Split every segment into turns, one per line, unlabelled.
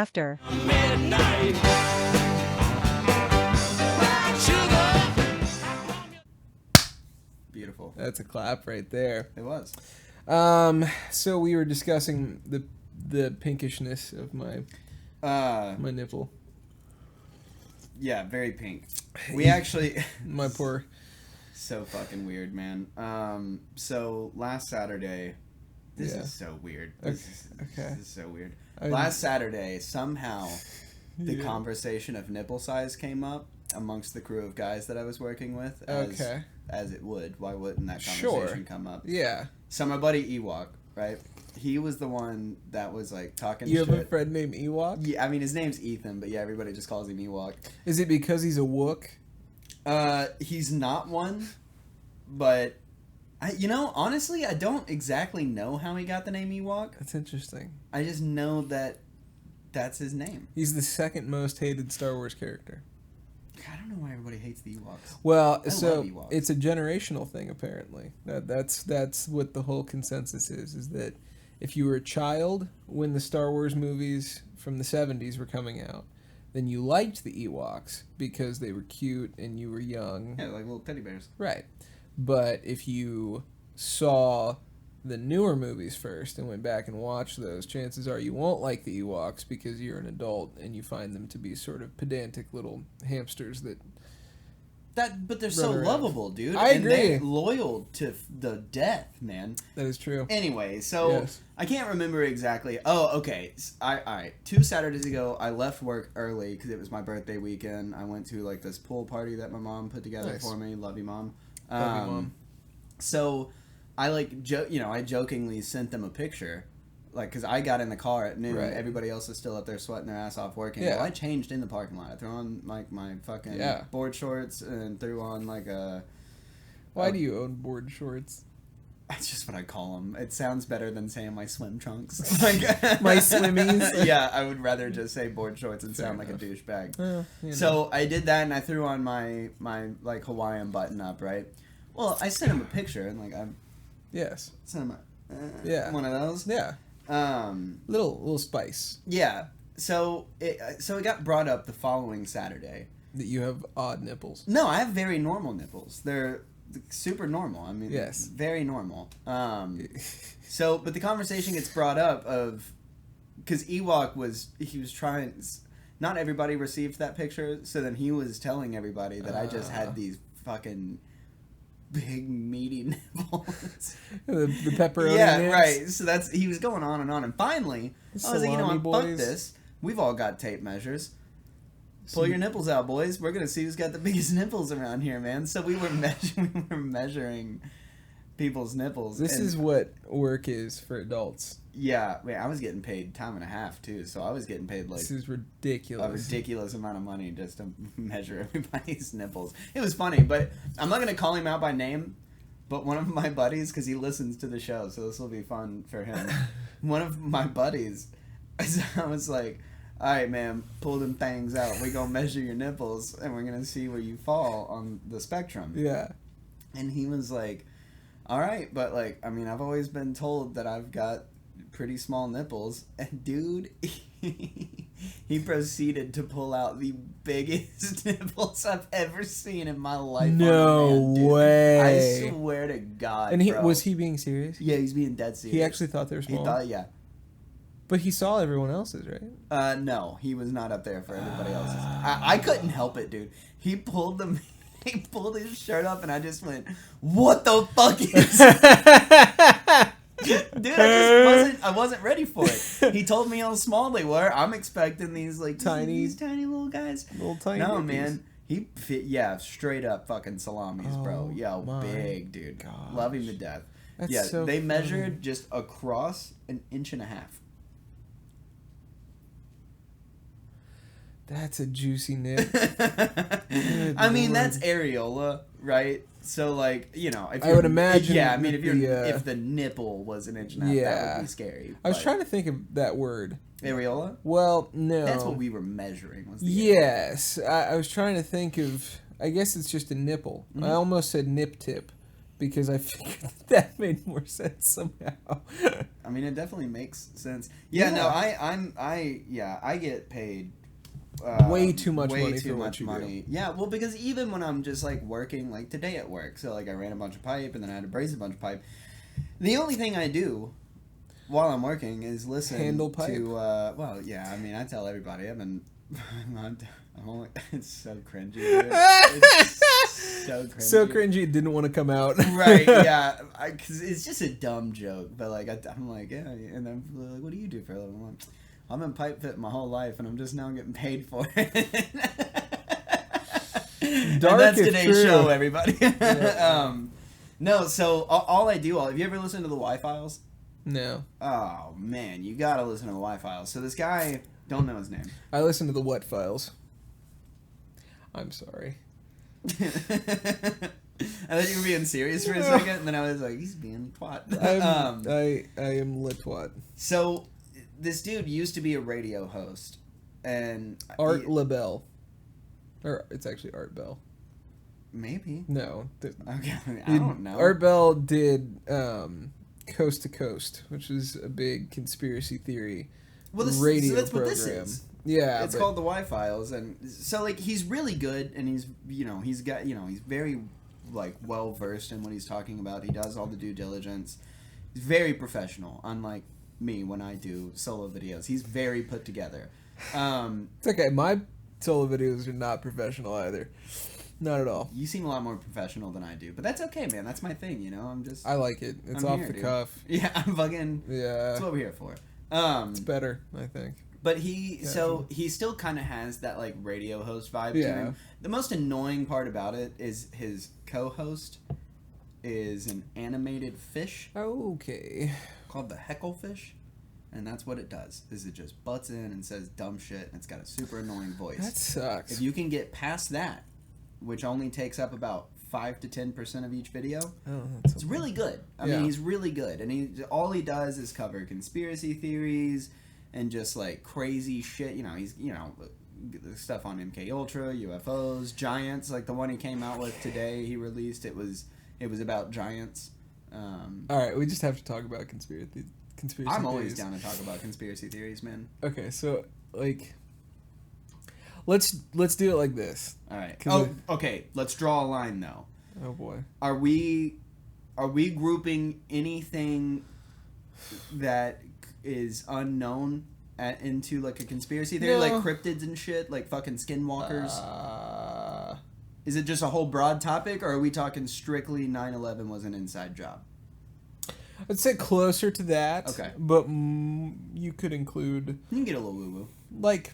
after.
Midnight.
Beautiful.
That's a clap right there.
It was.
So we were discussing the pinkishness of my nipple.
Yeah, very pink. We actually...
My poor...
So fucking weird, man. So last Saturday... This is so weird. This is so weird. Last Saturday, somehow, the conversation of nipple size came up amongst the crew of guys that I was working with. As it would. Why wouldn't that conversation come up?
Yeah.
So my buddy Ewok, right? He was the one that was like talking
You
shit.
have a friend named Ewok?
Yeah, I mean his name's Ethan, but yeah, everybody just calls him Ewok.
Is it because he's a Wook?
He's not one, but honestly, I don't exactly know how he got the name Ewok.
That's interesting.
I just know that that's his name.
He's the second most hated Star Wars character.
I don't know why everybody hates the Ewoks.
Well,
I love Ewoks.
It's a generational thing, apparently. That's what the whole consensus is that if you were a child when the Star Wars movies from the 70s were coming out, then you liked the Ewoks because they were cute and you were young.
Yeah, like little teddy bears.
Right. But if you saw the newer movies first and went back and watched those, chances are you won't like the Ewoks because you're an adult and you find them to be sort of pedantic little hamsters
But they're so lovable, dude.
I agree.
And they're loyal to the death, man.
That is true.
Anyway, so
Yes.
I can't remember exactly. Oh, okay. All right. 2 Saturdays ago, I left work early because it was my birthday weekend. I went to like this pool party that my mom put together for me. Love you, Mom.
Love you, Mom.
So I I jokingly sent them a picture. Like, because I got in the car at noon.
Right.
Everybody else is still up there sweating their ass off working.
Yeah.
Well, I changed in the parking lot. I threw on, like, my fucking board shorts and threw on, like, a...
Why do you own board shorts?
That's just what I call them. It sounds better than saying my swim trunks. Like
my swimmies?
Yeah, I would rather just say board shorts and sound like a douchebag.
Well,
So I did that, and I threw on my like, Hawaiian button-up, right? Well, I sent him a picture, and, like, I sent him one of those.
Yeah. Little spice.
Yeah. So it got brought up the following Saturday.
That you have odd nipples.
No, I have very normal nipples. They're super normal. I mean,
yes,
very normal. So, but the conversation gets brought up of because Ewok was trying. Not everybody received that picture, so then he was telling everybody that I just had these fucking big meaty nipples.
the pepperoni.
Yeah,
nips.
right. So he was going on, and finally, I was like, fuck this. We've all got tape measures. Pull your nipples out, boys. We're gonna see who's got the biggest nipples around here, man. So we were measuring people's nipples.
This is what work is for adults.
Yeah, man. I was getting paid time and a half too, so I was getting paid like
this is ridiculous.
A ridiculous amount of money just to measure everybody's nipples. It was funny, but I'm not gonna call him out by name. But one of my buddies, because he listens to the show, so this will be fun for him. One of my buddies, I was like, all right, man, pull them things out. We're going to measure your nipples, and we're going to see where you fall on the spectrum.
Yeah.
And he was like, all right, but, like, I mean, I've always been told that I've got pretty small nipples. And, dude, he proceeded to pull out the biggest nipples I've ever seen in my life.
No way.
I swear to God,
And was he being serious?
Yeah, he's being dead serious.
He actually thought they were small?
He thought, yeah.
But he saw everyone else's, right?
No, he was not up there for everybody else's. I couldn't help it, dude. He pulled his shirt up, and I just went, "What the fuck is?" Dude, I wasn't ready for it. He told me how small they were. I'm expecting these like these tiny little guys.
Little tiny.
No,
nippies.
man. He fit, straight up fucking salamis, bro. Yo, big dude.
Gosh.
Love him to death.
That's so
they
funny.
measured just across 1.5 inches.
That's a juicy nip.
I mean, that's areola, right? So, like, if
I would imagine.
Yeah, I mean, if the nipple was 1.5 inches, that would be scary.
I was trying to think of that word.
Areola?
Well, no.
That's what we were measuring. Was the
yes, I was trying to think of. I guess it's just a nipple. Mm-hmm. I almost said nip tip, because I figured that made more sense somehow.
I mean, it definitely makes sense. Yeah, no, I get paid
way too much money for what you do.
Yeah, well, because even when I'm just like working, like today at work, so like I ran a bunch of pipe and then I had to brace a bunch of pipe. The only thing I do while I'm working is listen
Handle pipe?
to well, yeah, I mean, I tell everybody I'm only, it's so cringy, dude. It's so cringy.
So cringy it didn't want to come out.
Right, yeah, because it's just a dumb joke, but like I'm like, yeah, and then like, what do you do for a living? I'm like, I'm in pipe fit my whole life, and I'm just now getting paid for it.
Dark,
and that's
if
today's
true.
show, everybody.
Yeah.
No, so all I do, have you ever listened to the Y-Files?
No.
Oh, man, you gotta listen to the Y-Files. So this guy, don't know his name.
I listened to the What Files. I'm sorry.
I thought you were being serious for a second, and then I was like, he's being twat.
I am Litwat.
So, this dude used to be a radio host, and...
Art LaBelle. Or, it's actually Art Bell.
Maybe.
No.
Okay, I don't know.
Art Bell did Coast to Coast, which is a big conspiracy theory radio
so that's
program.
What this is.
Yeah,
it's called the Y-Files, and so like he's really good, and he's he's very like well versed in what he's talking about. He does all the due diligence. He's very professional, unlike me when I do solo videos. He's very put together.
It's okay. My solo videos are not professional either. Not at all.
You seem a lot more professional than I do, but that's okay, man. That's my thing, you know.
I like it. It's off the cuff.
Yeah, I'm fucking.
Yeah.
That's what we're here for.
It's better, I think.
But he still kind of has that like radio host vibe to
Yeah.
him. The most annoying part about it is his co-host is an animated fish
Okay.
called the hecklefish, and that's what it does. Is it just butts in and says dumb shit, and it's got a super annoying voice.
That sucks.
If you can get past that, which only takes up about 5 to 10% of each video, it's really good. I mean, he's really good, and all he does is cover conspiracy theories and just like crazy shit. He's stuff on MK Ultra, UFOs, giants. Like the one he came out with today, he released. It was about giants.
All right, we just have to talk about conspiracy
I'm always
theories.
down to talk about conspiracy theories, man.
Okay, so like, let's do it like this.
All right. Oh, okay. Let's draw a line though.
Oh boy.
Are we grouping anything that is unknown into like a conspiracy theory, like cryptids and shit, like fucking skinwalkers? Is it just a whole broad topic, or are we talking strictly 9/11 was an inside job?
I'd say closer to that.
Okay.
But you could include...
You can get a little woo-woo.
Like,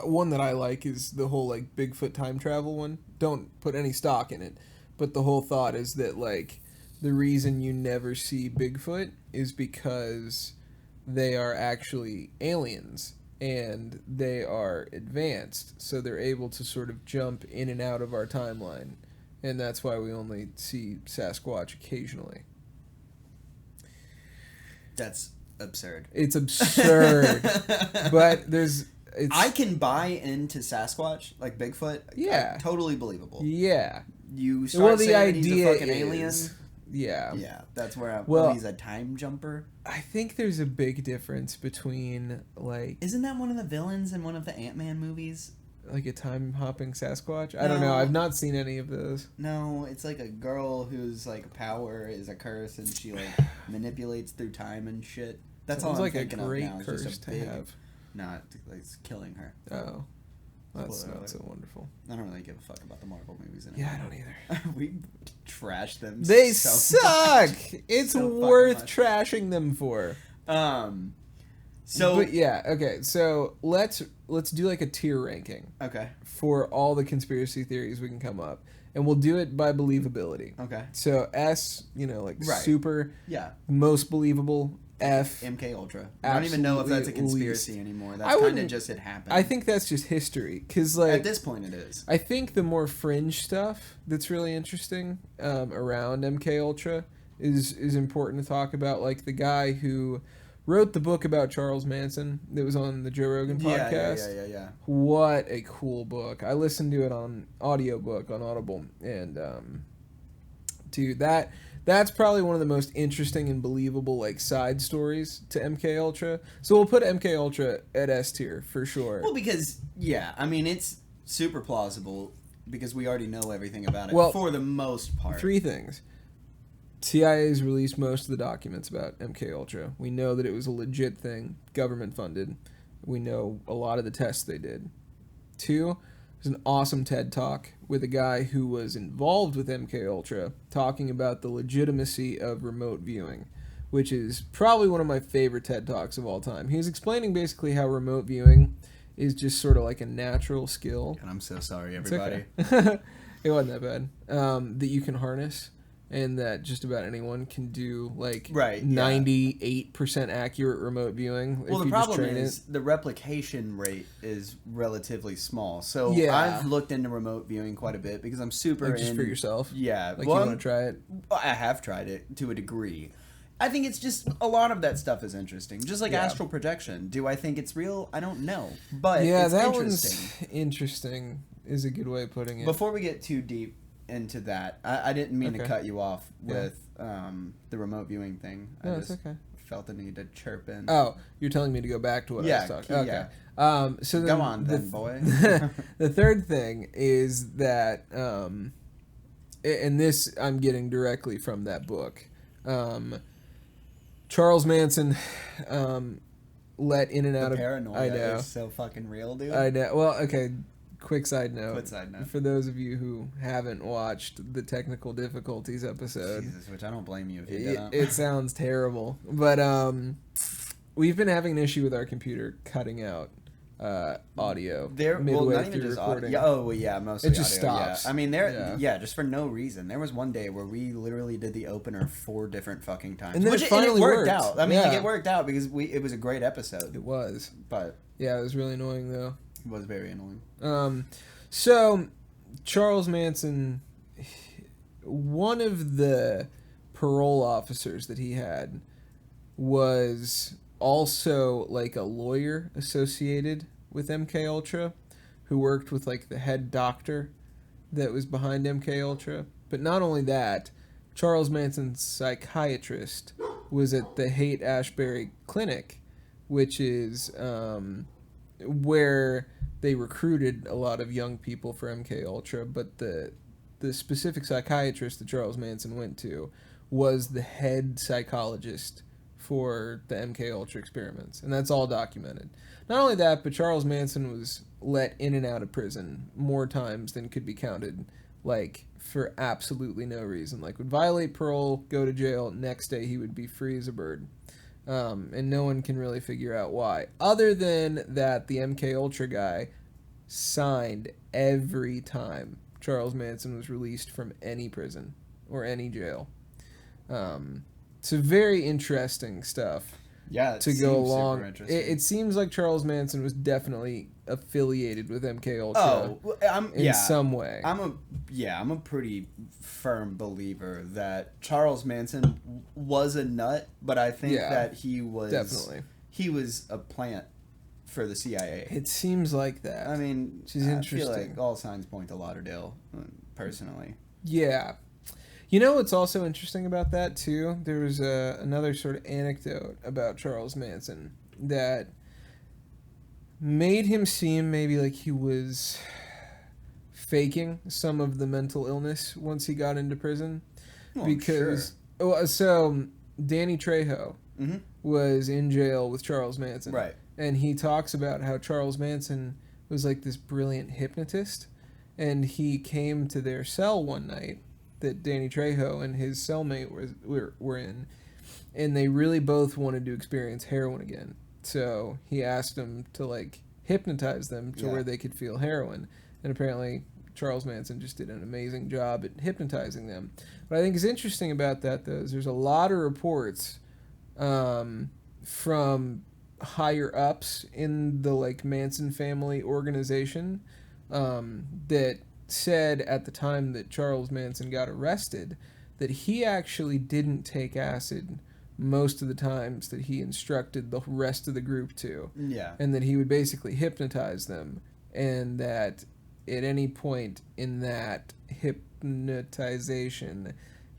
one that I like is the whole, like, Bigfoot time travel one. Don't put any stock in it. But the whole thought is that, like, the reason you never see Bigfoot is because they are actually aliens. And they are advanced. So they're able to sort of jump in and out of our timeline. And that's why we only see Sasquatch occasionally.
That's absurd.
It's absurd. But
I can buy into Sasquatch, like Bigfoot.
Yeah.
Totally believable.
Yeah.
You start saying he's a fucking
is,
alien.
Yeah.
Yeah, that's where he's a time jumper.
I think there's a big difference between, like...
Isn't that one of the villains in one of the Ant-Man movies?
Like a time-hopping Sasquatch? I don't know. I've not seen any of those.
No, it's like a girl whose, like, power is a curse, and she, like, manipulates through time and shit. That's all I'm thinking of now.
It's like a great curse to have.
Not, like, it's killing her.
Oh. That's not so wonderful.
I don't really give a fuck about the Marvel movies anymore.
Yeah, I don't either.
We trash them.
They suck! It's so worth trashing them for.
So,
but yeah, okay. So let's do like a tier ranking.
Okay.
For all the conspiracy theories we can come up, and we'll do it by believability.
Okay.
So S, super.
Yeah.
Most believable. F.
MK Ultra. I don't even know if that's a conspiracy anymore. That's kind of just it happened.
I think that's just history, because like
at this point it is.
I think the more fringe stuff that's really interesting around MK Ultra is important to talk about, like the guy who wrote the book about Charles Manson that was on the Joe Rogan podcast.
Yeah.
What a cool book. I listened to it on audiobook on Audible, and Dude, that's probably one of the most interesting and believable like side stories to MK Ultra. So we'll put MK Ultra at S tier for sure.
Well, because I mean, it's super plausible because we already know everything about it for the most part.
3 things. CIA's released most of the documents about MK Ultra. We know that it was a legit thing, government funded. We know a lot of the tests they did. 2, there's an awesome TED Talk with a guy who was involved with MK Ultra talking about the legitimacy of remote viewing, which is probably one of my favorite TED Talks of all time. He was explaining basically how remote viewing is just sort of like a natural skill.
And I'm so sorry, everybody.
Okay. It wasn't that bad. That you can harness. And that just about anyone can do, like, 98% accurate remote viewing.
Well, the problem is the replication rate is relatively small. So I've looked into remote viewing quite a bit because I'm super
like just for yourself?
Yeah.
Like, you want to try it?
I have tried it to a degree. I think it's just a lot of that stuff is interesting. Just like astral projection. Do I think it's real? I don't know. But it's
that
interesting.
One's interesting is a good way of putting it.
Before we get too deep into that, I didn't mean to cut you off with the remote viewing thing.
No, it's okay.
Felt the need to chirp in.
Oh, you're telling me to go back to what I was talking about. Okay.
Yeah.
So
go on then, boy.
The third thing is that, and this I'm getting directly from that book, Charles Manson let in and out of...
Paranoia is so fucking real, dude.
I know. Well, okay. Quick side note. For those of you who haven't watched the technical difficulties episode,
Jesus, which I don't blame you if you didn't.
It sounds terrible, but we've been having an issue with our computer cutting out audio midway through recording.
Mostly
it just
audio,
stops.
I mean, just for no reason. There was one day where we literally did the opener 4 different fucking times,
and then it finally
worked out. I mean, it worked out because it was a great episode.
It was,
but
yeah, it was really annoying though.
It was very annoying.
So Charles Manson, one of the parole officers that he had was also like a lawyer associated with MK Ultra, who worked with like the head doctor that was behind MK Ultra. But not only that, Charles Manson's psychiatrist was at the Haight-Ashbury Clinic, which is where they recruited a lot of young people for MK Ultra, but the specific psychiatrist that Charles Manson went to was the head psychologist for the MK Ultra experiments, and that's all documented. Not only that, but Charles Manson was let in and out of prison more times than could be counted, like for absolutely no reason. Like would violate parole, go to jail, next day he would be free as a bird. And no one can really figure out why. Other than that, the MK Ultra guy signed every time Charles Manson was released from any prison or any jail. So very interesting stuff.
Yeah,
to go along. It seems like Charles Manson was definitely affiliated with MK Ultra. In some way.
I'm a pretty firm believer that Charles Manson was a nut, but I think that he was a plant for the CIA.
It seems like that.
I mean,
she's interesting.
I feel like all signs point to Lauderdale, personally.
Yeah. You know what's also interesting about that, too? There was another sort of anecdote about Charles Manson that made him seem maybe like he was faking some of the mental illness once he got into prison.
Well, because,
so Danny Trejo was in jail with Charles Manson.
Right.
And he talks about how Charles Manson was like this brilliant hypnotist, and he came to their cell one night that Danny Trejo and his cellmate were in, and they really both wanted to experience heroin again. So he asked them to like hypnotize them to where they could feel heroin, and apparently Charles Manson just did an amazing job at hypnotizing them. What I think is interesting about that, though, is there's a lot of reports from higher ups in the like Manson family organization that said at the time that Charles Manson got arrested that he actually didn't take acid most of the times that he instructed the rest of the group to.
Yeah.
And that he would basically hypnotize them, and that at any point in that hypnotization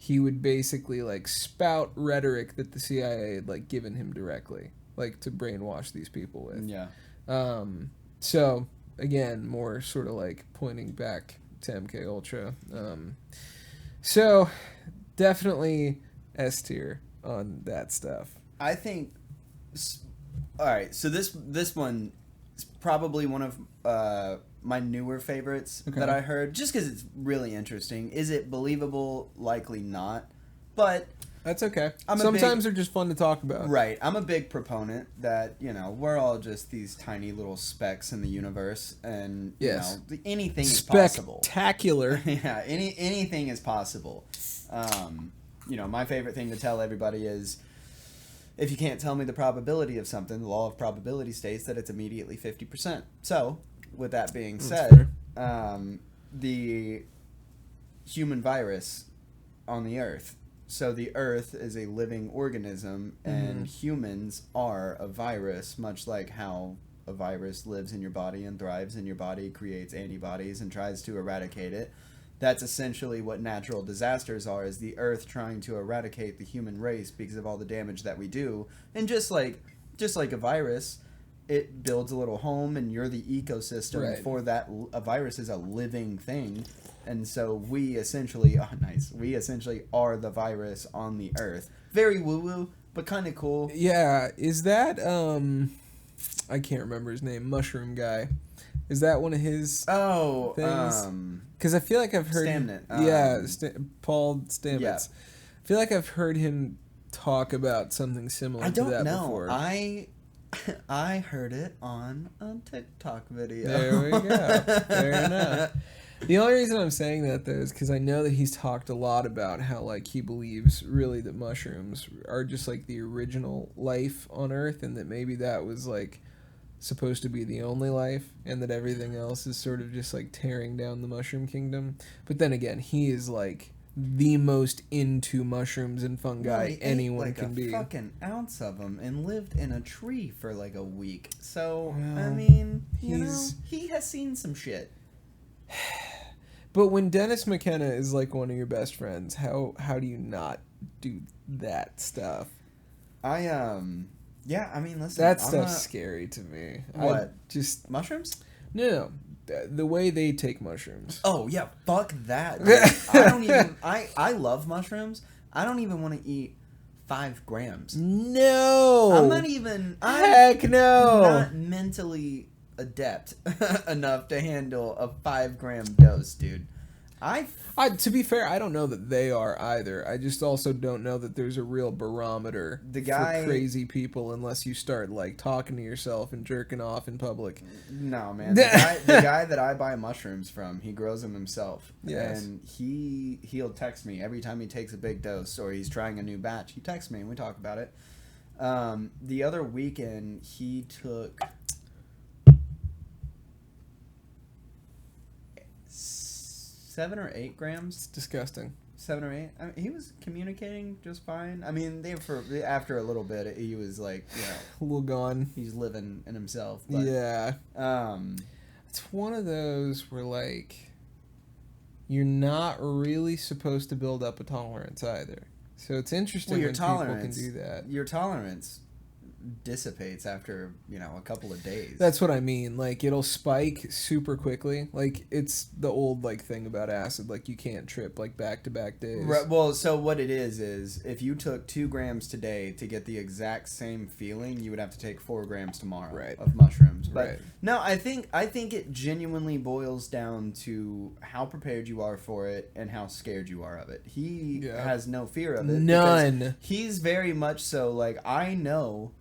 he would basically like spout rhetoric that the CIA had like given him directly, like to brainwash these people with.
Yeah.
So again, more sort of like pointing back to MK Ultra. So definitely S tier on that stuff.
I think. All right, so this one is probably one of my newer favorites that I heard, just because it's really interesting. Is it believable? Likely not, but
that's okay. Sometimes they're just fun to talk about.
Right. I'm a big proponent that, we're all just these tiny little specks in the universe, and anything is possible.
Spectacular.
Yeah, anything is possible. My favorite thing to tell everybody is, if you can't tell me the probability of something, the law of probability states that it's immediately 50%. So, with that being said, the human virus on the Earth. So the Earth is a living organism, and humans are a virus, much like how a virus lives in your body and thrives in your body, creates antibodies, and tries to eradicate it. That's essentially what natural disasters are, is the Earth trying to eradicate the human race because of all the damage that we do. And just like a virus, it builds a little home, and you're the ecosystem for that. A virus is a living thing. And so we essentially are the virus on the Earth. Very woo-woo, but kind of cool.
Yeah, is that, I can't remember his name, Mushroom Guy. Is that one of his things? Because I feel like I've heard
Stamnet.
Paul Stamets.
Yeah.
I feel like I've heard him talk about something similar to that before.
I heard it on a TikTok video.
There we go. Fair enough. The only reason I'm saying that, though, is because I know that he's talked a lot about how, like, he believes really that mushrooms are just, like, the original life on Earth, and that maybe that was, like, supposed to be the only life, and that everything else is sort of just, like, tearing down the mushroom kingdom. But then again, he is, like, the most into mushrooms and fungi anyone can be.
He ate like a fucking ounce of them and lived in a tree for, like, a week. So,
well,
I mean, he has seen some shit.
But when Dennis McKenna is like one of your best friends, how do you not do that stuff?
I mean, listen.
That stuff's scary to me.
What?
Just
mushrooms?
No. The way they take mushrooms.
Oh yeah, fuck that. Dude. I love mushrooms. I don't even want to eat 5 grams.
No.
I'm not even.
Heck no.
Not mentally adept enough to handle a 5-gram dose, dude.
To be fair, I don't know that they are either. I just also don't know that there's a real barometer for crazy people unless you start like talking to yourself and jerking off in public.
No, man. The guy that I buy mushrooms from, he grows them himself.
Yes.
And he'll text me every time he takes a big dose or he's trying a new batch. He texts me and we talk about it. The other weekend, he took 7 or 8 grams.
It's disgusting.
7 or 8. I mean, he was communicating just fine. I mean, after a little bit, he was like,
a little gone.
He's living in himself. But,
yeah. It's one of those where like you're not really supposed to build up a tolerance either. So it's interesting when people can do that.
Your tolerance dissipates after a couple of days.
That's what I mean. Like it'll spike super quickly. Like it's the old like thing about acid. Like you can't trip like back-to-back days.
Right. Well, so what it is if you took 2 grams today to get the exact same feeling, you would have to take 4 grams tomorrow of mushrooms. But no, I think it genuinely boils down to how prepared you are for it and how scared you are of it. He has no fear of it.
None.
He's very much so like, I know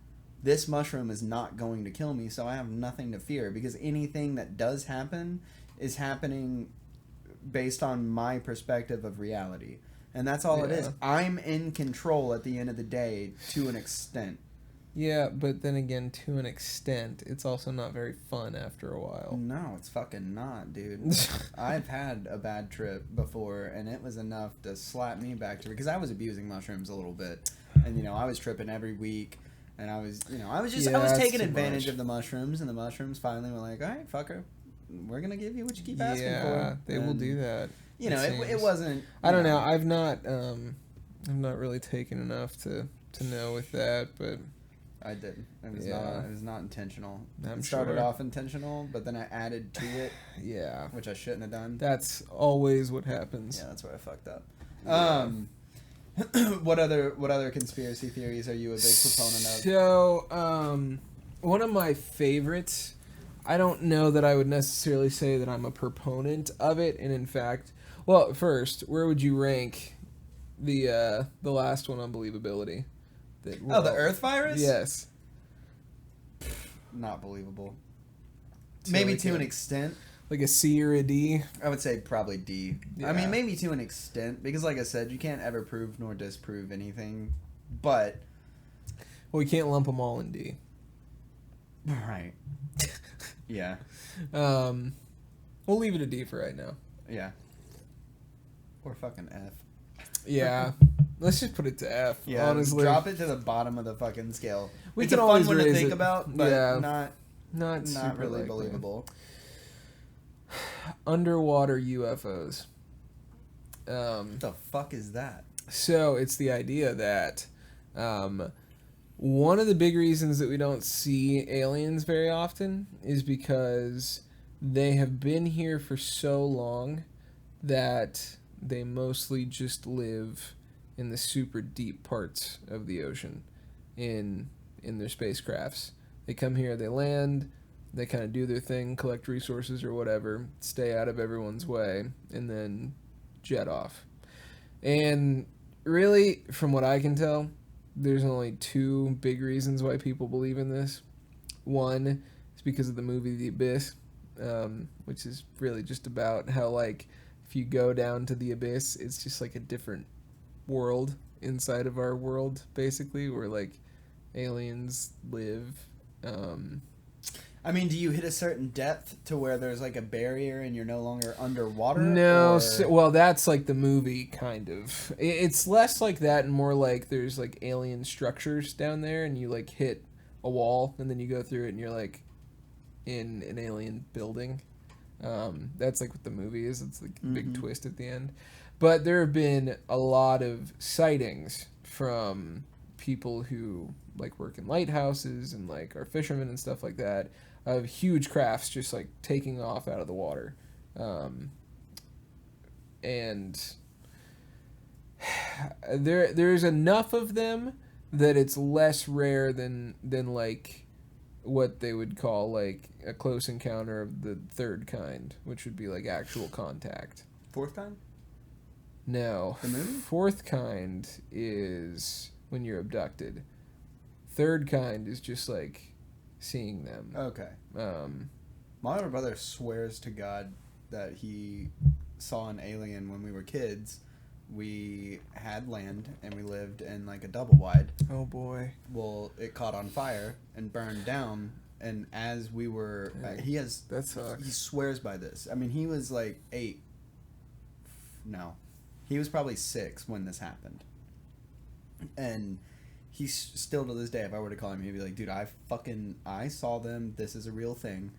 this mushroom is not going to kill me, so I have nothing to fear, because anything that does happen is happening based on my perspective of reality. And that's all it is. I'm in control at the end of the day to an extent.
Yeah, but then again, to an extent, it's also not very fun after a while.
No, it's fucking not, dude. I've had a bad trip before, and it was enough to slap me back to, because I was abusing mushrooms a little bit. And, I was tripping every week. And I was taking advantage of the mushrooms, and the mushrooms finally were like, all right, fucker, we're gonna give you what you keep asking for.
Yeah, they will do that.
You know, it wasn't.
I don't know. I've not really taken enough to know with that, but
I did. It was not intentional.
I'm
it started
sure.
off intentional, but then I added to it.
Yeah,
which I shouldn't have done.
That's always what happens.
Yeah, that's where I fucked up.
Yeah.
What other conspiracy theories are you a big proponent of?
So, one of my favorites, I don't know that I would necessarily say that I'm a proponent of it, and in fact, well, first, where would you rank the last one on believability?
The Earth virus?
Yes.
Not believable. Maybe like to an extent.
Like a C or a D?
I would say probably D.
Yeah.
I mean, maybe to an extent, because like I said, you can't ever prove nor disprove anything, but...
Well, we can't lump them all in D.
Right. Yeah.
We'll leave it a D for right now.
Yeah. Or fucking F.
Yeah. Let's just put it to F,
yeah,
honestly.
Drop it to the bottom of the fucking scale.
It's
a
always
fun one to think
it.
about, but
yeah.
not
super
really
likely.
believable.
Underwater UFOs.
What the fuck is that?
So it's the idea that one of the big reasons that we don't see aliens very often is because they have been here for so long that they mostly just live in the super deep parts of the ocean in their spacecrafts. They come here, they land, they kind of do their thing, collect resources or whatever, stay out of everyone's way, and then jet off. And really, from what I can tell, there's only two big reasons why people believe in this. One is because of the movie The Abyss, which is really just about how, like, if you go down to the abyss, it's just like a different world inside of our world, basically, where, like, aliens live.
I mean, do you hit a certain depth to where there's like a barrier and you're no longer underwater?
No, well, that's like the movie, kind of. It's less like that and more like there's like alien structures down there and you like hit a wall and then you go through it and you're like in an alien building. That's like what the movie is. It's like a big twist at the end. But there have been a lot of sightings from people who like work in lighthouses and like are fishermen and stuff like that, of huge crafts just like taking off out of the water. And there's enough of them that it's less rare than like what they would call like a close encounter of the third kind, which would be like actual contact.
Fourth kind?
No.
The movie?
Fourth kind is when you're abducted. Third kind is just like seeing them.
Okay. My older brother swears to God that he saw an alien when we were kids. We had land and we lived in like a double wide.
Oh boy.
Well, it caught on fire and burned down. And as we were,
that sucks.
He swears by this. I mean, he was like 8. No, he was probably 6 when this happened. And he's still to this day, if I were to call him, he'd be like, dude, I saw them. This is a real thing.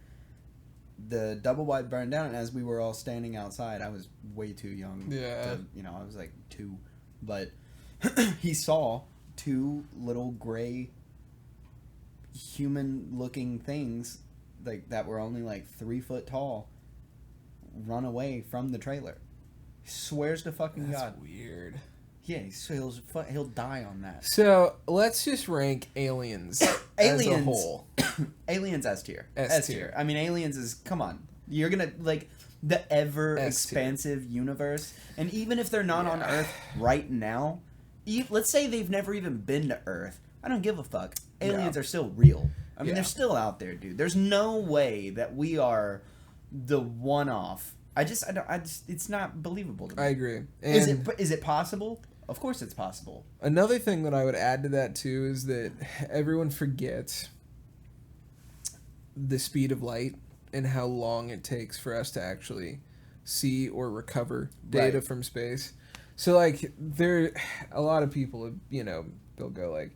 The double wide burned down, and as we were all standing outside, I was way too young.
Yeah.
I was like 2. But he saw 2 little gray human-looking things like that were only like 3 foot tall run away from the trailer. He swears to fucking God.
That's weird.
Yeah, he'll die on that.
So let's just rank aliens as a whole.
Aliens S tier.
S tier.
I mean, aliens is, come on. You're gonna, like, the ever expansive universe. And even if they're not on Earth right now, let's say they've never even been to Earth. I don't give a fuck. Aliens are still real. I mean, they're still out there, dude. There's no way that we are the one-off. It's not believable to me.
I agree.
And is it possible? Of course it's possible.
Another thing that I would add to that, too, is that everyone forgets the speed of light and how long it takes for us to actually see or recover data from space. So, like, a lot of people, they'll go like,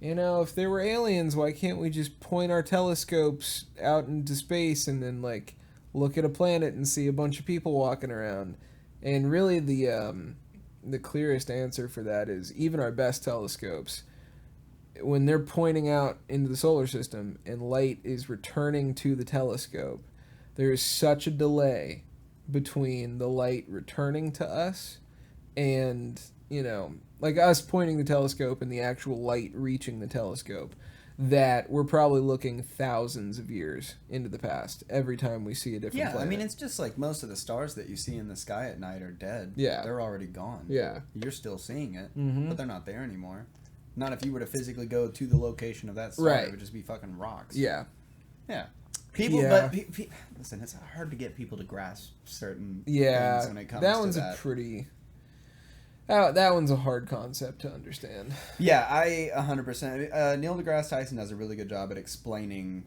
if there were aliens, why can't we just point our telescopes out into space and then, like, look at a planet and see a bunch of people walking around. And really the clearest answer for that is even our best telescopes, when they're pointing out into the solar system and light is returning to the telescope, there is such a delay between the light returning to us and, like us pointing the telescope and the actual light reaching the telescope, that we're probably looking thousands of years into the past every time we see a different planet.
I mean, it's just like most of the stars that you see in the sky at night are dead.
Yeah.
They're already gone.
Yeah.
You're still seeing it,
Mm-hmm.
but they're not there anymore. Not if you were to physically go to the location of that star.
Right.
It would just be fucking rocks.
Yeah.
Yeah. People,
Yeah.
but listen, it's hard to get people to grasp certain
Yeah.
things when it comes
That
to
one's
that.
a pretty... that one's a hard concept to understand.
Yeah, I 100%. Neil deGrasse Tyson does a really good job at explaining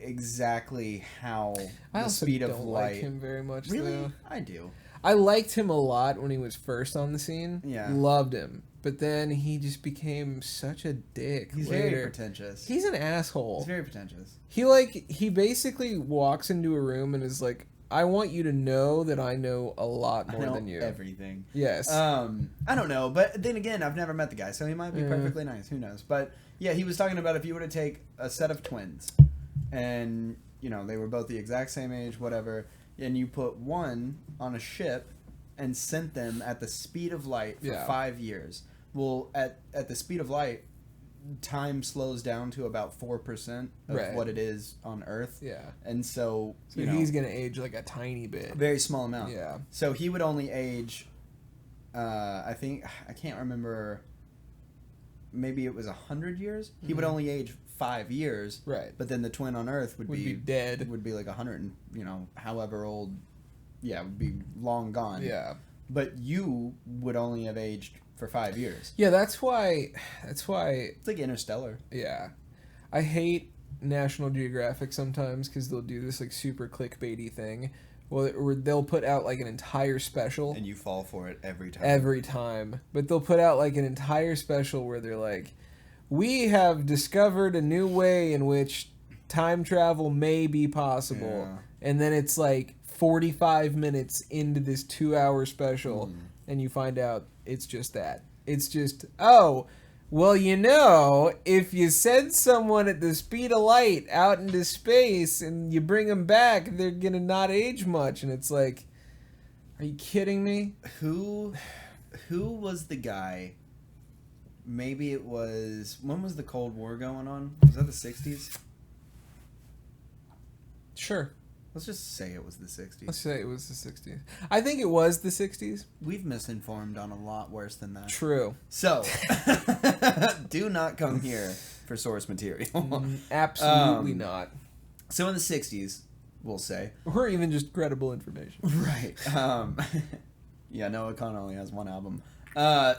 exactly how
I
the
also
speed
don't
of
like
light.
him very much,
Really,
though.
I do.
I liked him a lot when he was first on the scene.
Yeah.
Loved him. But then he just became such a dick
He's
later.
very pretentious.
He's an asshole.
He's very pretentious.
He basically walks into a room and is like, I want you to know that I know a lot more
I know
than you.
everything.
Yes.
I don't know, but then again, I've never met the guy, so he might be perfectly nice. Who knows? But yeah, he was talking about if you were to take a set of twins, and they were both the exact same age, whatever, and you put one on a ship and sent them at the speed of light for 5 years. Well, at the speed of light, time slows down to about 4% of what it is on Earth.
Yeah.
And so
he's going to age like a tiny bit.
A very small amount.
Yeah.
So he would only age, I can't remember, maybe it was 100 years? He would only age 5 years.
Right.
But then the twin on Earth would be
dead.
Would be like 100 and, however old, would be long gone.
Yeah.
But you would only have aged for 5 years.
Yeah, that's why...
It's like Interstellar.
Yeah. I hate National Geographic sometimes because they'll do this like super clickbaity thing. Where they'll put out like an entire special.
And you fall for it every time.
Every time. But they'll put out like an entire special where they're like, we have discovered a new way in which time travel may be possible.
Yeah.
And then it's like 45 minutes into this 2-hour special and you find out it's just that. It's just, well, if you send someone at the speed of light out into space and you bring them back, they're going to not age much. And it's like, are you kidding me?
Who was the guy? Maybe it was... When was the Cold War going on? Was that the 60s?
Sure.
Let's just say it was the 60s.
Let's say it was the 60s. I think it was the 60s.
We've misinformed on a lot worse than that.
True.
So, do not come here for source material.
Absolutely not.
So in the 60s, we'll say.
Or even just credible information.
Right. Noah Kahn only has one album. I'll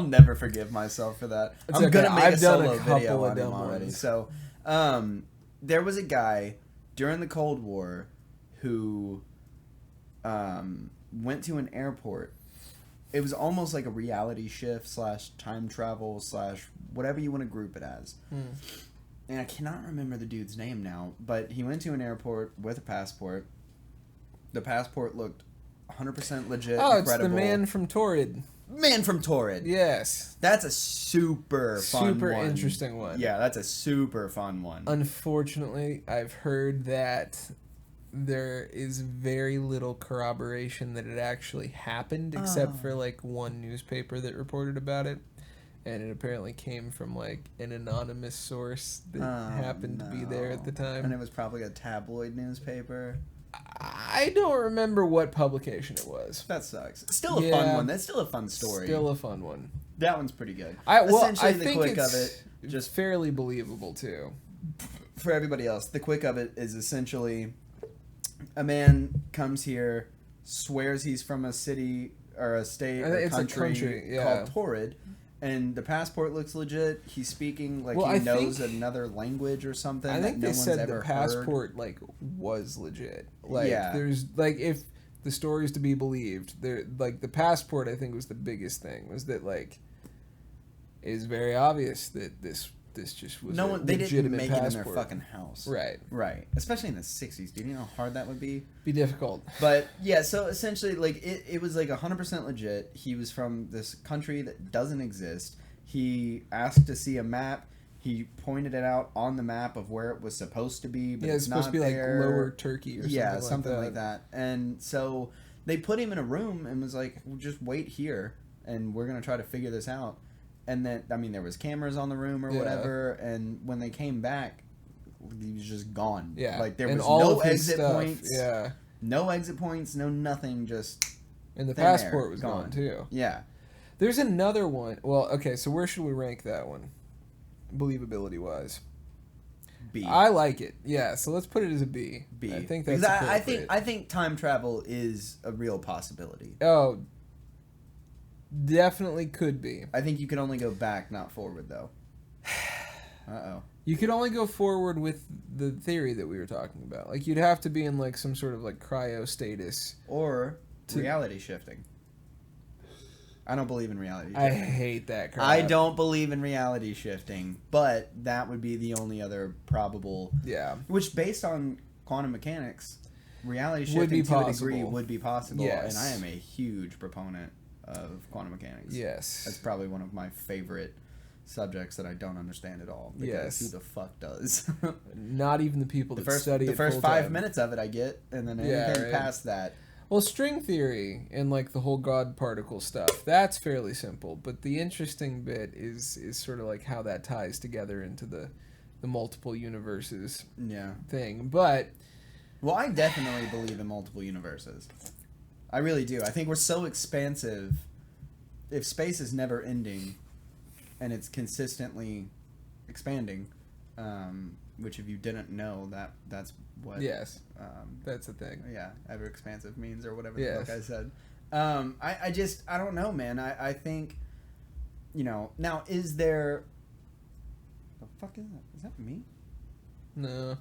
never forgive myself for that.
It's
I'm
okay.
gonna make
I've
a
done
solo
a couple
video
of
on him
dumb
already.
ones.
So, there was a guy during the Cold War who went to an airport. It was almost like a reality shift / time travel / whatever you want to group it as. And I cannot remember the dude's name now, but he went to an airport with a passport. The passport looked 100% legit.
Oh,
incredible.
it's the man from Torrid.
Man from Torrid.
Yes.
That's a super fun
Super
one.
interesting one.
Yeah, that's a super fun one.
Unfortunately, I've heard that there is very little corroboration that it actually happened, except for like one newspaper that reported about it. And it apparently came from like an anonymous source that happened to be there at the time.
And it was probably a tabloid newspaper.
I don't remember what publication it was.
That sucks. Still a fun one. That's still a fun story.
Still a fun one.
That one's pretty good.
I
Essentially, the
think
quick
it's
of it, just
fairly believable too.
for everybody else, the quick of it is essentially a man comes here, swears he's from a city or a state or country called Torrid, and the passport looks legit. He's speaking like he knows another language or something.
I think
that no
they said
one's
the
ever
passport
heard.
like was legit. Like there's like if the story is to be believed, there like the passport I think was the biggest thing, was that like it is very obvious that this this just was
no
a
one. They didn't
legitimate
make it in
passport.
their fucking house.
Right.
Right. Especially in the 60s. Do you know how hard that would be?
Be difficult.
But yeah, so essentially, like it was like 100% legit. He was from this country that doesn't exist. He asked to see a map. He pointed it out on the map of where it was supposed to be, but
It's supposed to be
there.
like Lower Turkey or
something like that. And so they put him in a room and was like, well, just wait here, and we're gonna try to figure this out. And then, I mean, there was cameras on the room or whatever, and when they came back, he was just gone.
Yeah,
like there
and
was
all
no
of his
exit
stuff,
points.
Yeah,
no exit points, no nothing. Just
and the
thin
passport
air,
was gone too.
Yeah.
There's another one. Well, okay, so where should we rank that one, believability wise?
B.
I like it. Yeah, so let's put it as a B.
B.
I think that's
because
appropriate.
I think time travel is a real possibility.
Oh, definitely could be.
I think you can only go back, not forward, though. Uh-oh.
You could only go forward with the theory that we were talking about. Like, you'd have to be in, like, some sort of, like, cryo status.
Or reality shifting. I don't believe in reality shifting.
I hate that crap.
I don't believe in reality shifting, but that would be the only other probable...
Yeah.
Which, based on quantum mechanics, reality
Would be
shifting to a
possible.
degree would be possible.
Yes.
And I am a huge proponent of quantum mechanics.
Yes.
That's probably one of my favorite subjects that I don't understand at all. Because
Yes.
who the fuck does?
Not even the people that study
the
it
first
full
5
time.
minutes of it I get, and then anything past that.
Well, string theory and like the whole God particle stuff, that's fairly simple. But the interesting bit is sort of like how that ties together into the multiple universes thing. But
well, I definitely believe in multiple universes. I really do. I think we're so expansive. If space is never ending and it's consistently expanding, which if you didn't know, that's what
that's the thing.
Yeah, ever expansive means, or whatever
Yes.
the fuck I said. I don't know, man. I think, now is there, the fuck is that? Is that me?
No,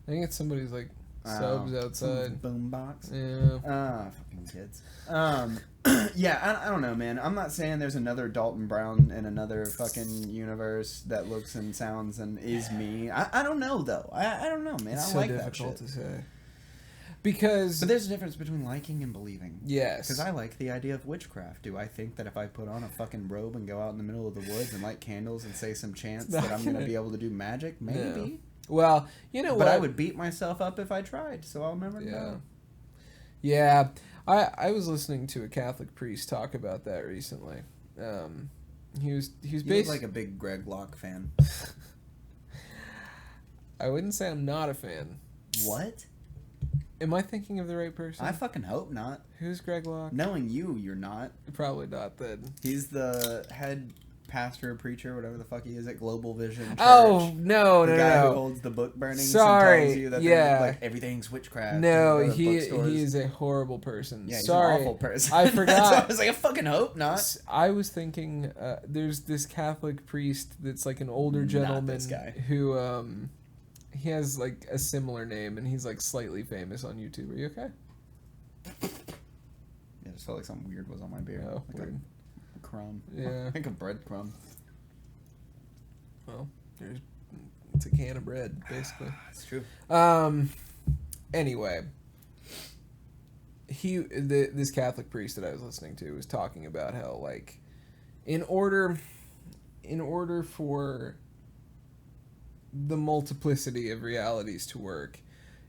I think it's somebody's like subs outside.
Boombox.
Yeah.
Fucking kids. Yeah, I don't know, man. I'm not saying there's another Dalton Brown in another fucking universe that looks and sounds and is me. I don't know, though. I don't know, man.
It's
I don't
so
like that
difficult
shit.
to say. Because...
But there's a difference between liking and believing.
Yes.
Because I like the idea of witchcraft. Do I think that if I put on a fucking robe and go out in the middle of the woods and light candles and say some chants that I'm going to be able to do magic? Maybe.
No. Well, you know what?
But I would beat myself up if I tried, so I'll never know.
Yeah. I was listening to a Catholic priest talk about that recently. He was
look like a big Greg Locke fan.
I wouldn't say I'm not a fan.
What?
Am I thinking of the right person?
I fucking hope not.
Who's Greg Locke?
Knowing you, you're not.
Probably not then.
He's the head pastor, preacher, whatever the fuck he is at Global Vision Church.
Oh, no.
The guy who holds the book burnings
Sorry.
and tells you that like everything's witchcraft.
No, he is a horrible person.
Yeah, he's
Sorry.
an awful person.
I forgot.
That's why I was like, I fucking hope not.
I was thinking there's this Catholic priest that's like an older gentleman
this guy.
who he has like a similar name and he's like slightly famous on YouTube. Are you okay?
Yeah, just felt like something weird was on my beer.
Oh,
like
weird.
A crumb.
Yeah.
Like a breadcrumb.
Well, it's a can of bread, basically.
It's true.
Anyway, this Catholic priest that I was listening to was talking about how like in order for the multiplicity of realities to work,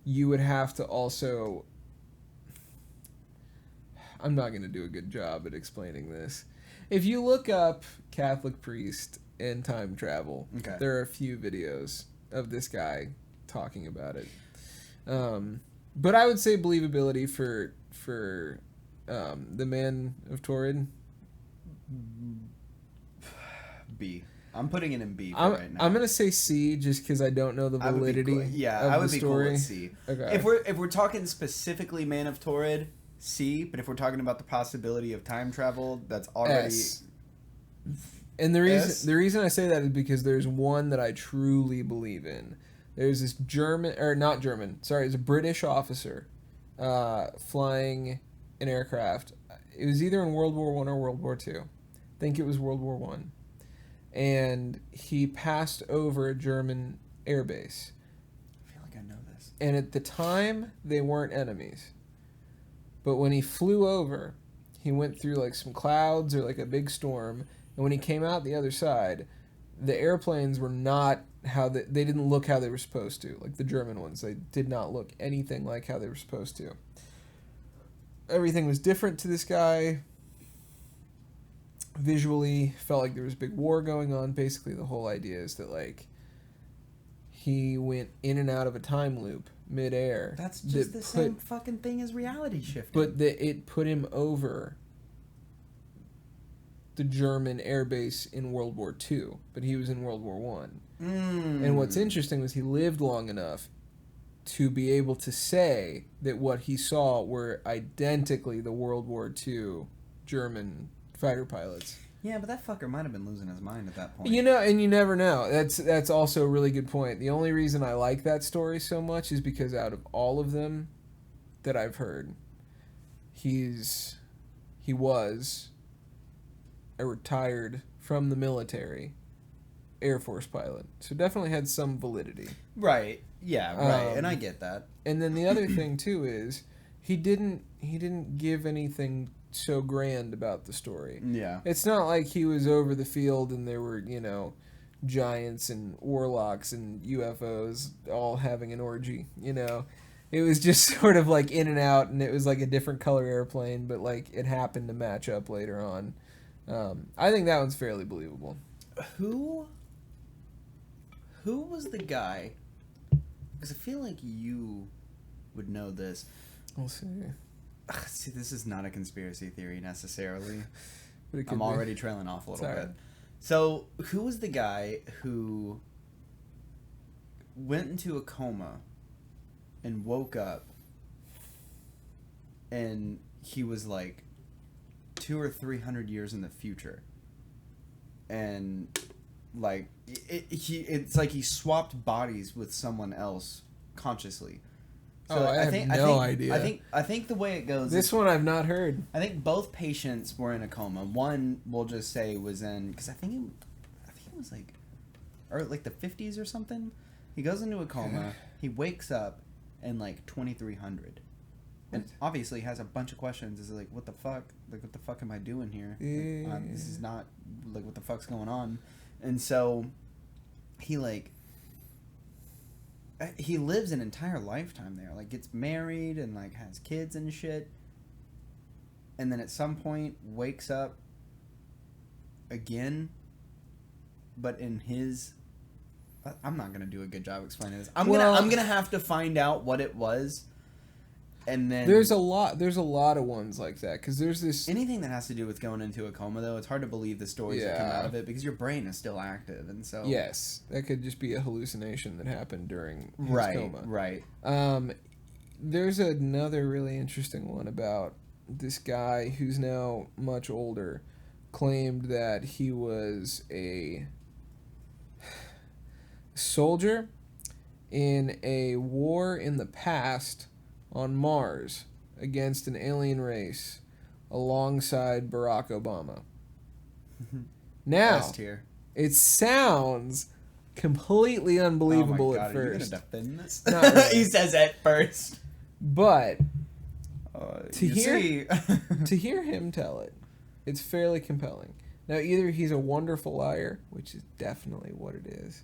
you would have to also... I'm not going to do a good job at explaining this. If you look up Catholic priest and time travel, there are a few videos of this guy talking about it. But I would say believability for the Man of Torrid. B.
I'm putting it in B right now.
I'm gonna say C just because I don't know the validity.
I would be cool with C.
Okay.
If we're talking specifically Man of Torrid, C. But if we're talking about the possibility of time travel, that's already
S. And the reason I say that is because there's one that I truly believe in. There's this it's a British officer flying an aircraft. It was either in World War I or World War II. I think it was World War I. and he passed over a German airbase.
I feel like I know this.
And at the time, they weren't enemies. But when he flew over, he went through like some clouds or like a big storm, and when he came out the other side, the airplanes were not how they didn't look how they were supposed to. Like the German ones, they did not look anything like how they were supposed to. Everything was different to this guy. Visually, felt like there was a big war going on. Basically, the whole idea is that like he went in and out of a time loop midair.
That's just the same fucking thing as reality shifting.
But it put him over the German air base in World War II, but he was in World War One. And what's interesting was he lived long enough to be able to say that what he saw were identically the World War II German fighter pilots.
Yeah, but that fucker might have been losing his mind at that point.
You know, and you never know. That's also a really good point. The only reason I like that story so much is because out of all of them that I've heard, he was a retired from the military Air Force pilot. So definitely had some validity.
Right. Yeah, right. And I get that.
And then the other thing too is he didn't give anything so grand about the story.
Yeah.
It's not like he was over the field and there were, you know, giants and warlocks and UFOs all having an orgy, you know. It was just sort of like in and out, and it was like a different color airplane, but like it happened to match up later on. I think that one's fairly believable.
Who was the guy? Because I feel like you would know this.
We'll see.
See, this is not a conspiracy theory necessarily.
But it could
I'm
be.
already trailing off a little
It's
bit.
alright.
So, who was the guy who went into a coma and woke up and he was like 200 or 300 years in the future? And like it's like he swapped bodies with someone else consciously.
So I have no idea.
I think the way it goes.
This one I've not heard.
I think both patients were in a coma. One, we'll just say, was in, because I think it was like, or like the 50s or something. He goes into a coma. He wakes up in like 2300, and obviously has a bunch of questions. Is like, what the fuck? Like, what the fuck am I doing here?
Yeah.
Like, this is not like what the fuck's going on. And so he lives an entire lifetime there. Like, gets married and like has kids and shit. And then at some point wakes up again, but in his... I'm not gonna do a good job explaining this. I'm gonna have to find out what it was, and then
there's a lot of ones like that, because there's this
anything that has to do with going into a coma, though. It's hard to believe the stories that come out of it because your brain is still active, and so
yes, that could just be a hallucination that happened during his coma.
Right.
There's another really interesting one about this guy who's now much older, claimed that he was a soldier in a war in the past on Mars against an alien race alongside Barack Obama. Now, it sounds completely unbelievable at first.
Are you gonna defend this?
Not really.
He says at first.
But to
to
hear him tell it, it's fairly compelling. Now, either he's a wonderful liar, which is definitely what it is.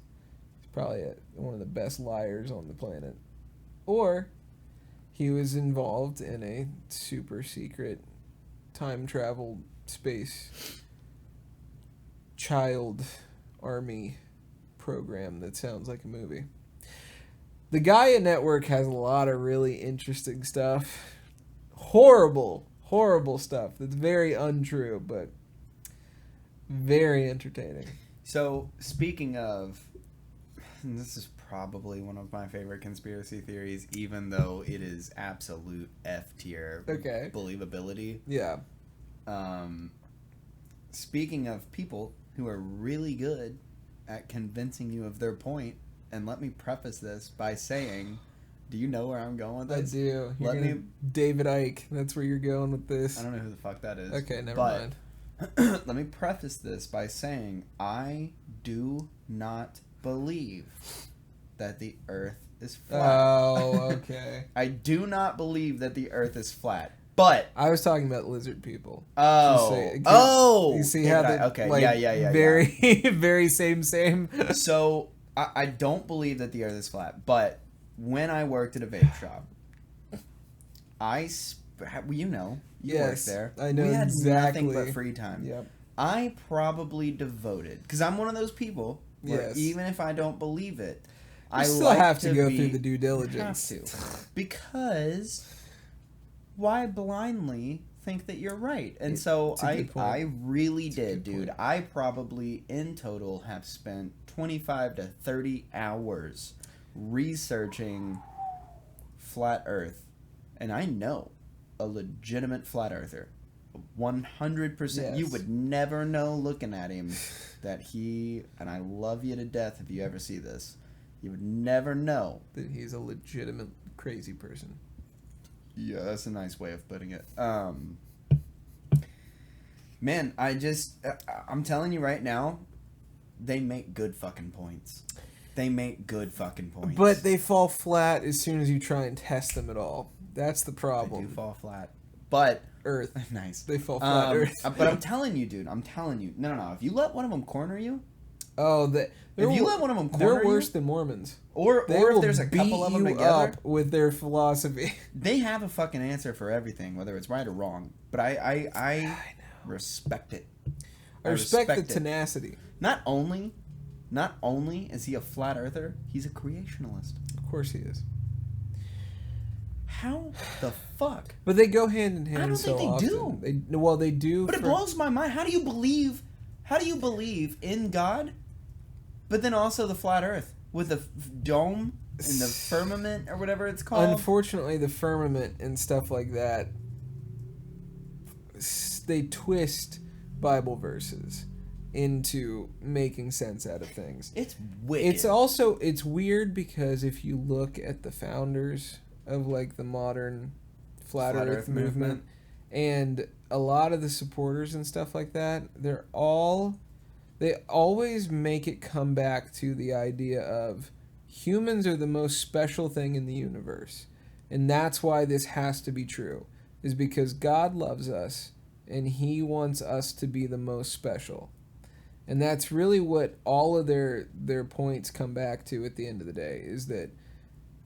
He's probably one of the best liars on the planet. Or he was involved in a super secret time travel space child army program that sounds like a movie. The Gaia Network has a lot of really interesting stuff. Horrible stuff that's very untrue, but very entertaining.
So, speaking of, and this is probably one of my favorite conspiracy theories, even though it is absolute F tier believability.
Yeah.
Speaking of people who are really good at convincing you of their point, and let me preface this by saying, do you know where I'm going with this?
I do. David Icke. That's where you're going with this.
I don't know who the fuck that is.
Okay, never mind.
let me preface this by saying I do not believe that the Earth is flat.
Oh, okay.
I do not believe that the Earth is flat. But
I was talking about lizard people.
Oh,
you see how they
okay,
like,
yeah.
very, very same.
So I don't believe that the Earth is flat. But when I worked at a vape shop, you worked there.
I know
we had
exactly.
nothing but free time.
Yep.
I probably devoted, because I'm one of those people where
Yes.
even if I don't believe it,
You
I
still
like
have to go
be,
through the due diligence.
Have to, because why blindly think that you're right? And so I really did, dude. I probably in total have spent 25 to 30 hours researching flat Earth, and I know a legitimate flat earther. 100%.
Yes.
You would never know looking at him that he, and I love you to death if you ever see this, you would never know
that he's a legitimate crazy person.
Yeah, that's a nice way of putting it. Man, I'm telling you right now, they make good fucking points.
But they fall flat as soon as you try and test them at all. That's the problem.
They do fall flat. But
Earth.
Nice.
They fall flat Earth.
But I'm telling you, dude. No. If you let one of them corner you.
If
you let one of them corner
they're worse than Mormons.
Or if there's a couple of them together.
Up with their philosophy.
They have a fucking answer for everything, whether it's right or wrong. But I respect it.
I respect the tenacity.
Not only is he a flat earther, he's a creationalist.
Of course he is.
How the fuck?
But they go hand in hand.
I don't
so
think they
often.
do.
They do.
But it blows my mind. How do you believe in God, but then also the flat Earth with the dome and the firmament or whatever it's called?
Unfortunately, the firmament and stuff like that, they twist Bible verses into making sense out of things.
It's wicked.
It's weird because if you look at the founders of like the modern flat Earth movement and a lot of the supporters and stuff like that, they always make it come back to the idea of humans are the most special thing in the universe. And that's why this has to be true, is because God loves us and he wants us to be the most special. And that's really what all of their points come back to at the end of the day, is that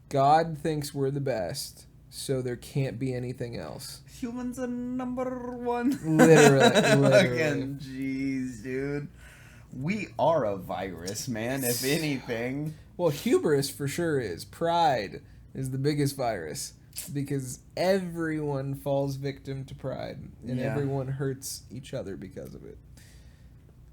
God thinks we're the best, so there can't be anything else.
Humans are number one.
Literally.
Fucking jeez, dude. We are a virus, man, if anything.
Well, hubris for sure is. Pride is the biggest virus, because everyone falls victim to pride, and everyone hurts each other because of it.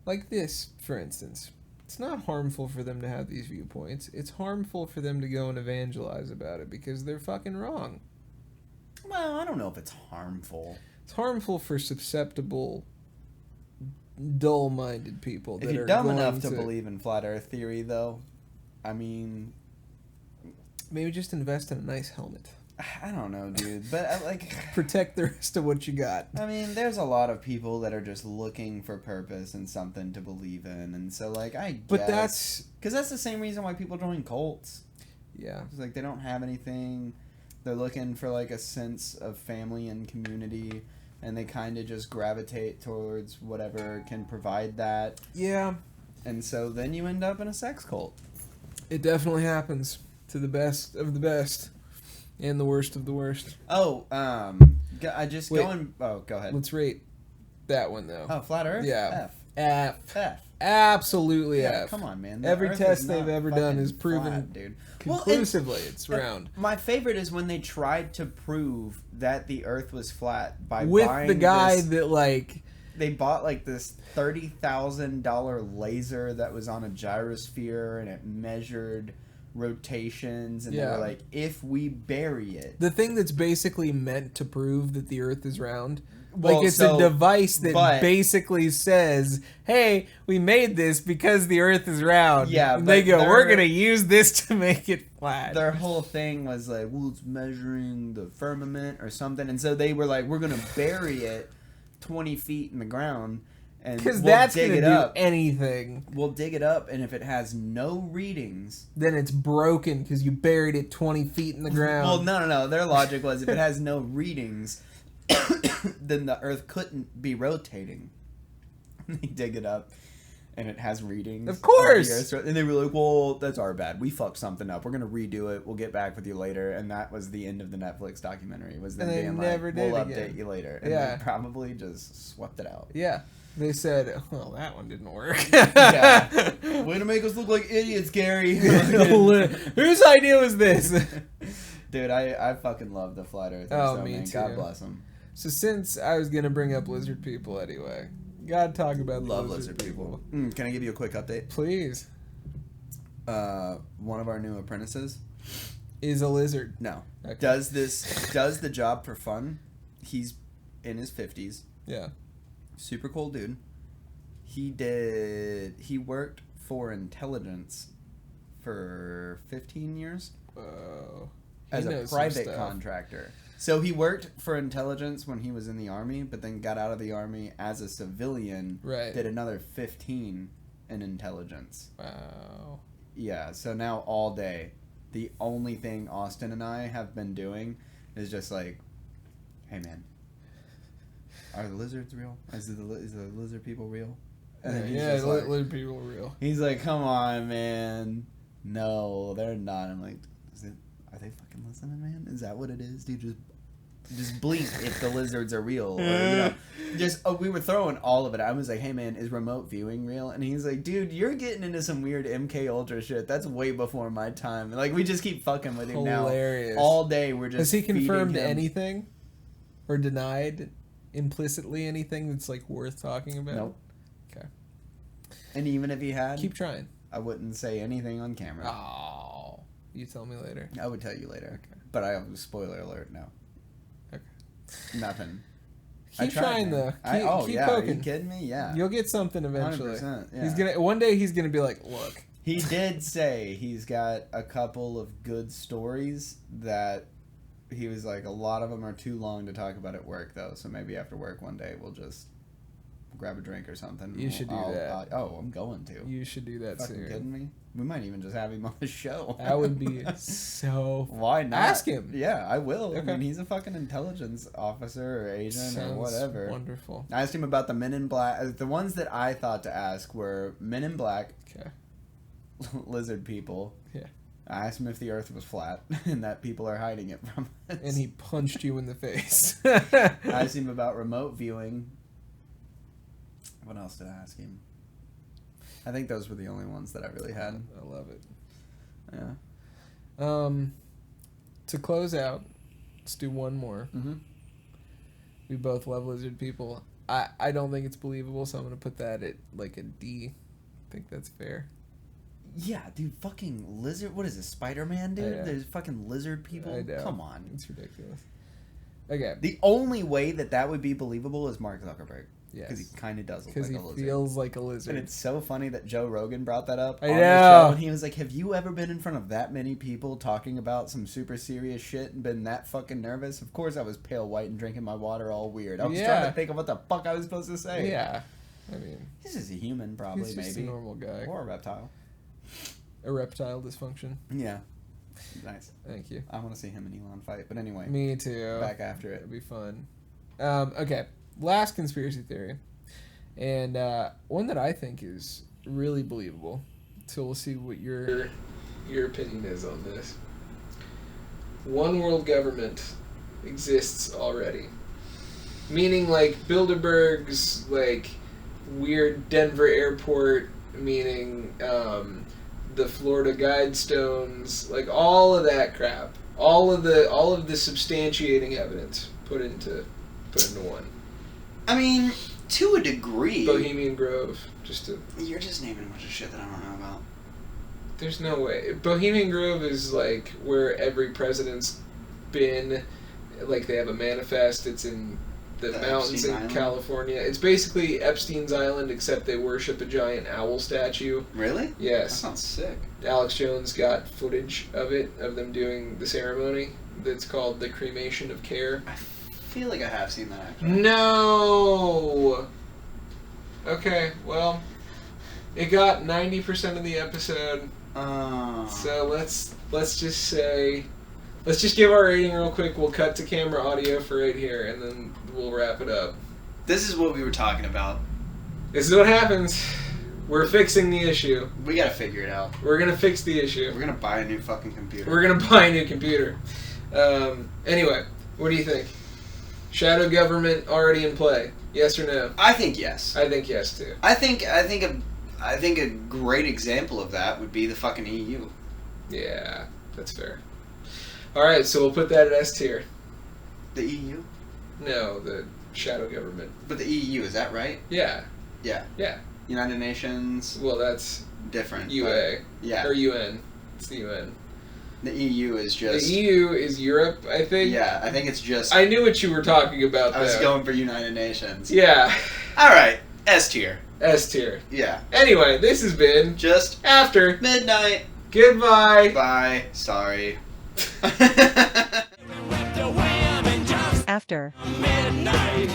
Like this, for instance. It's not harmful for them to have these viewpoints. It's harmful for them to go and evangelize about it because they're fucking wrong.
Well, I don't know if it's harmful.
It's harmful for susceptible, dull-minded people.
If you're dumb enough to believe in flat Earth theory, though, I mean,
maybe just invest in a nice helmet.
I don't know, dude, but
protect the rest of what you got.
I mean, there's a lot of people that are just looking for purpose and something to believe in, and so I guess.
But that's
because that's the same reason why people join cults.
Yeah,
it's like they don't have anything. They're looking for like a sense of family and community, and they kind of just gravitate towards whatever can provide that.
Yeah,
and so then you end up in a sex cult.
It definitely happens to the best of the best. And the worst of the worst.
Oh, go ahead.
Let's rate that one, though.
Oh, flat Earth?
Yeah.
F.
Absolutely F.
Come on, man.
Every test they've ever done is proven
flat, dude.
Conclusively it's round.
My favorite is when they tried to prove that the Earth was flat by
buying the guy that,
they bought, this $30,000 laser that was on a gyrosphere, and it measured rotations, and they were like, if we bury it,
the thing that's basically meant to prove that the Earth is round, it's a device that basically says, hey, we made this because the Earth is round.
Yeah,
and they go, we're gonna use this to make it flat.
Their whole thing was like, well, it's measuring the firmament or something, and so they were like, we're gonna bury it 20 feet in the ground, and
Because
we'll
that's
dig
going
it
to do
up.
anything.
We'll dig it up, and if it has no readings,
Then it's broken because you buried it 20 feet in the ground.
well, no. Their logic was if it has no readings, then the Earth couldn't be rotating. They dig it up, and it has readings.
Of course!
And they were like, well, that's our bad. We fucked something up. We're going to redo it. We'll get back with you later. And that was the end of the Netflix documentary. Was them
And they
being
never
like,
did
we'll
again.
update you later. And
Yeah.
they probably just swept it out.
Yeah. They said, well, that one didn't work.
Yeah. Way to make us look like idiots, Gary.
Whose idea was this?
Dude, I fucking love the flat earthers.
Oh,
so,
me
man,
too.
God bless them.
So since I was going to bring up lizard people anyway, gotta talk about the
Love lizard people. Can I give you a quick update?
Please.
One of our new apprentices.
Is a lizard.
No.
Okay.
Does the job for fun. He's in his 50s.
Yeah.
Super cool dude. He worked for intelligence for 15 years as a private contractor. So he worked for intelligence when he was in the army, but then got out of the army as a civilian.
Right.
Did another 15 in intelligence.
Wow.
Yeah, so now all day, the only thing Austin and I have been doing is just like, hey man, are the lizards real? Is the lizard people real? And then he's just like,
lizard people are real.
he's like, come on, man. No, they're not. I'm like, are they fucking listening, man? Is that what it is? Dude, just blink if the lizards are real. Or, we were throwing all of it. I was like, hey man, is remote viewing real? And he's like, dude, you're getting into some weird MK Ultra shit. That's way before my time. Like, we just keep fucking with him now.
Hilarious.
All day we're just
Has he confirmed
feeding him.
anything? Or denied implicitly anything that's like worth talking about?
Nope.
Okay.
And even if he had,
Keep trying.
I wouldn't say anything on camera.
Oh. You tell me later.
I would tell you later.
Okay.
But I have a spoiler alert now.
Okay.
Nothing.
Keep trying though. Keep
yeah.
poking.
Are you kidding me? Yeah.
You'll get something eventually.
100%, yeah.
One day he's gonna be like, look.
He did say he's got a couple of good stories that he was like, a lot of them are too long to talk about at work though. So maybe after work one day we'll just grab a drink or something.
You should do that.
I'm going to.
You should do that
Fucking
soon.
kidding me? We might even just have him on the show.
That would be so.
Why not?
Ask him.
Yeah, I will.
Okay.
I mean, he's a fucking intelligence officer or agent or whatever.
Wonderful.
I asked him about the Men in Black. The ones that I thought to ask were Men in Black,
Okay.
lizard people.
Yeah.
I asked him if the Earth was flat and that people are hiding it from us.
And he punched you in the face.
I asked him about remote viewing. What else did I ask him? I think those were the only ones that I really had.
I love it.
Yeah.
To close out, let's do one more.
Mm-hmm.
We both love lizard people. I don't think it's believable, so I'm gonna put that at like a D. I think that's fair.
Yeah, dude, fucking lizard. What is this, Spider-Man, dude?
Yeah.
There's fucking lizard people.
I know.
Come on.
It's ridiculous. Okay.
The only way that would be believable is Mark Zuckerberg.
Yes.
Because he kind of does look
Because
like
he
a lizard.
feels like a lizard.
And it's so funny that Joe Rogan brought that up
I
on
know.
the show. And he was like, have you ever been in front of that many people talking about some super serious shit and been that fucking nervous? Of course I was pale white and drinking my water all weird. I was trying to think of what the fuck I was supposed to say.
Yeah. I mean,
He's just a human, probably,
he's just
maybe.
a normal guy.
Or a reptile.
Erectile dysfunction.
Yeah. Nice.
Thank you.
I want to see him and Elon fight. But anyway.
Me too.
Back after it.
It'd be fun. Okay. Last conspiracy theory. And one that I think is really believable. So we'll see what your opinion is on this. One world government exists already. Meaning like Bilderberg's like weird Denver airport, meaning the Florida Guidestones, like all of that crap. All of the substantiating evidence put into one.
I mean, to a degree.
Bohemian Grove,
You're just naming a bunch of shit that I don't know about.
There's no way. Bohemian Grove is like where every president's been. Like they have a manifest. It's in the mountains
Epstein
in
Island?
California. It's basically Epstein's Island, except they worship a giant owl statue.
Really? That
Yes.
sounds sick.
Alex Jones got footage of it, of them doing the ceremony. That's called the Cremation of Care.
I feel like I have seen that actor.
No. Okay, well, it got 90% of the episode. So let's just say, let's just give our rating real quick. We'll cut to camera audio for right here, and then we'll wrap it up.
This is what we were talking about.
This is what happens. We're fixing the issue.
We gotta figure it out.
We're gonna fix the issue.
We're gonna buy a new fucking computer.
We're gonna buy a new computer. Anyway, what do you think? Shadow government already in play? Yes or no?
I think yes.
I think yes too.
I think a great example of that would be the fucking EU.
Yeah, that's fair. All right, so we'll put that at S tier.
The EU?
No, the shadow government.
But the EU, is that right?
Yeah.
Yeah.
Yeah.
United Nations.
Well, that's
different.
UA.
Yeah.
Or UN. It's the UN.
The EU is just...
The EU is Europe, I think.
Yeah, I think it's just...
I knew what you were talking about,
I was going for United Nations.
Yeah.
Alright, S tier.
S tier.
Yeah.
Anyway, this has been...
Just...
After.
Midnight.
Goodbye.
Bye. Sorry.
After.
Midnight.